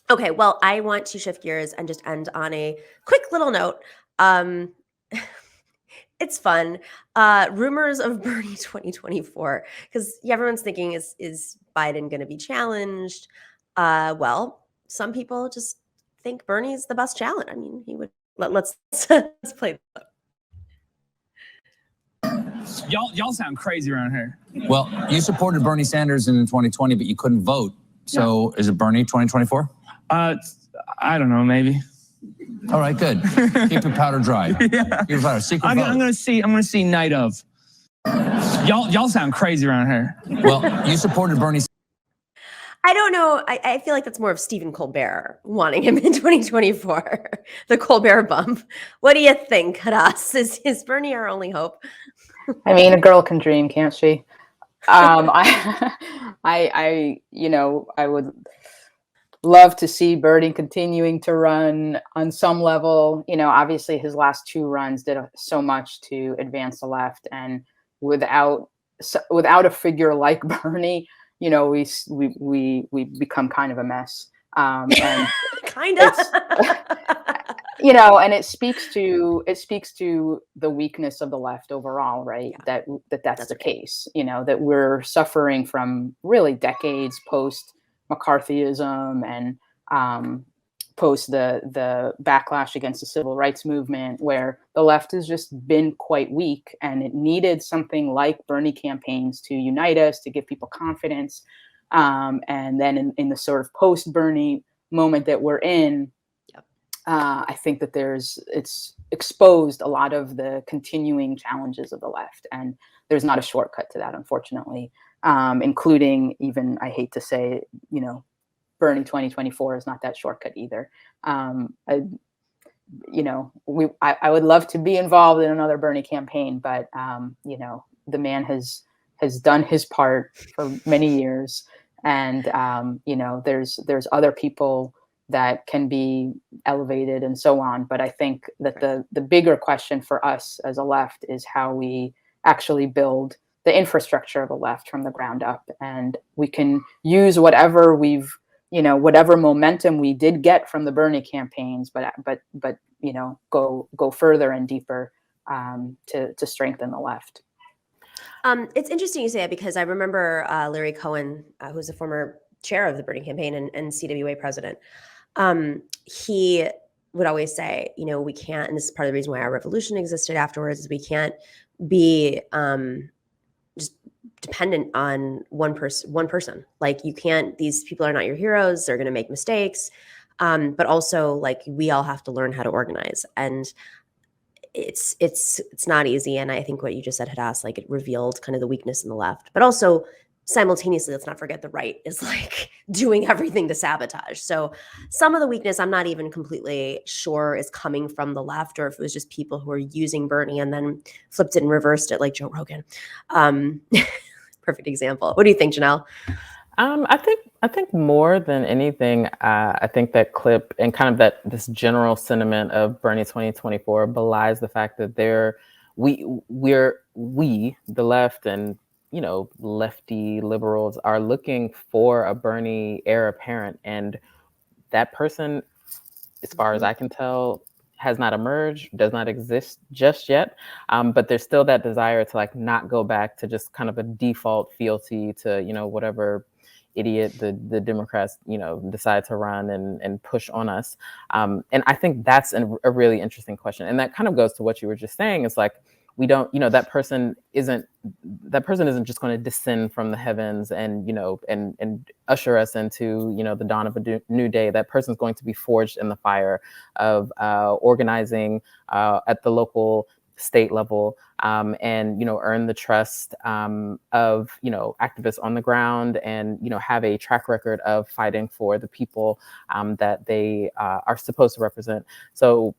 Okay, well, I want to shift gears and just end on a quick little note. Um, it's fun. Rumors of Bernie 2024, because everyone's thinking is Biden going to be challenged? Well, some people just think Bernie's the best challenge. I mean, he would. Let's let's play. Y'all sound crazy around here. Well, you supported Bernie Sanders in 2020, but you couldn't vote. So is it Bernie 2024? I don't know, maybe. All right, good. Keep your powder dry. Yeah. Keep your powder. Secret I'm vote. gonna see Night of. Y'all sound crazy around here. Well, you supported Bernie. I don't know. I feel like that's more of Stephen Colbert wanting him in 2024. The Colbert bump. What do you think, Hadas? Is Bernie our only hope? I mean, a girl can dream, can't she? I would love to see Bernie continuing to run on some level. Obviously his last two runs did so much to advance the left, and without a figure like Bernie, we become kind of a mess. And kind of. And it speaks to the weakness of the left overall, right? Yeah. That's the case. That we're suffering from really decades post McCarthyism and post the backlash against the civil rights movement, where the left has just been quite weak, and it needed something like Bernie campaigns to unite us, to give people confidence. And then in the sort of post Bernie moment that we're in, I think that it's exposed a lot of the continuing challenges of the left, and there's not a shortcut to that, unfortunately, including even, I hate to say, Bernie 2024 is not that shortcut either. I would love to be involved in another Bernie campaign, but the man has done his part for many years, and there's other people that can be elevated and so on. But I think that the bigger question for us as a left is how we actually build the infrastructure of the left from the ground up. And we can use whatever whatever momentum we did get from the Bernie campaigns, but go further and deeper to strengthen the left. It's interesting you say that, because I remember Larry Cohen, who's a former chair of the Bernie campaign and CWA president. He would always say, we can't, and this is part of the reason why our revolution existed afterwards, is we can't be just dependent on one person. Like, you can't, these people are not your heroes. They're going to make mistakes. But also, like, we all have to learn how to organize. And it's not easy. And I think what you just said, Hadas, like, it revealed kind of the weakness in the left, but also simultaneously, let's not forget the right is like doing everything to sabotage. So some of the weakness, I'm not even completely sure is coming from the left, or if it was just people who are using Bernie and then flipped it and reversed it, like Joe Rogan. Perfect example. What do you think, Janelle? I think more than anything, I think that clip and kind of this general sentiment of Bernie 2024 belies the fact that we the left and lefty liberals are looking for a Bernie heir apparent, and that person, as far as I can tell, has not emerged, does not exist just yet. But there's still that desire to like not go back to just kind of a default fealty to whatever idiot the Democrats decide to run and push on us. And I think that's a really interesting question, and that kind of goes to what you were just saying. Is like, we don't, that person isn't just going to descend from the heavens and, and usher us into, the dawn of a new day. That person's going to be forged in the fire of organizing at the local, state level, and, earn the trust of, activists on the ground, and, have a track record of fighting for the people that they are supposed to represent. So,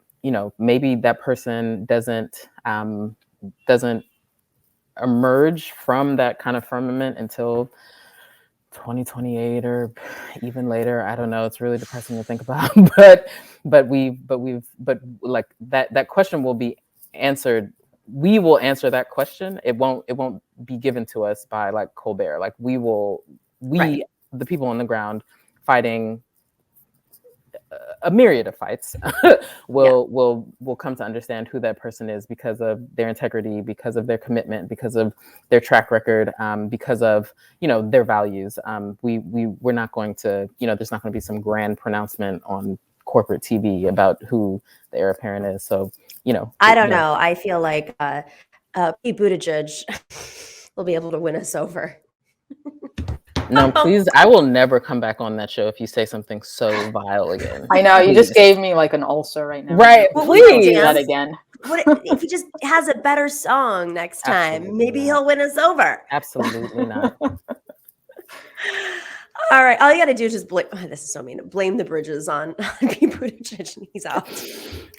maybe that person doesn't emerge from that kind of firmament until 2028 or even later. I don't know. It's really depressing to think about, but like that question will be answered. We will answer that question. It won't be given to us by like Colbert. Like right. The people on the ground fighting a myriad of fights, will come to understand who that person is because of their integrity, because of their commitment, because of their track record, because of their values. We're not going to there's not going to be some grand pronouncement on corporate TV about who the heir apparent is. So I don't know. I feel like Pete Buttigieg will be able to win us over. No, please, I will never come back on that show if you say something so vile again. I know, you Please. just gave me like an ulcer right now. Right, Well, Please don't please. do that again. What if he just has a better song next time? Absolutely Maybe not. he'll win us over. Absolutely not. All right, all you got to do is just blame. Oh, this is so mean. Blame the bridges on Pete Buttigieg, and he's out.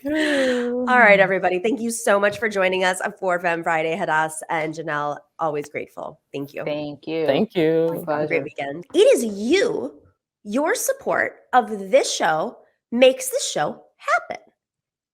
All right, everybody. Thank you so much for joining us for Femme Friday. Hadass and Janelle, always grateful. Thank you. Thank you. Thank you. Have a Pleasure. great weekend. It is you, your support of this show makes this show happen.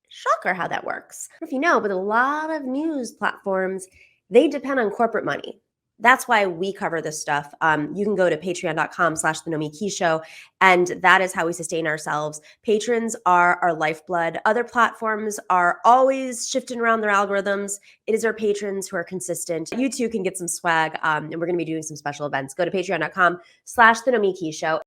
Shocker how that works. If you know, but a lot of news platforms, they depend on corporate money. That's why we cover this stuff. You can go to patreon.com/the Nomiki show, and that is how we sustain ourselves. Patrons are our lifeblood. Other platforms are always shifting around their algorithms. It is our patrons who are consistent. You too can get some swag, and we're going to be doing some special events. Go to patreon.com/the Nomiki show.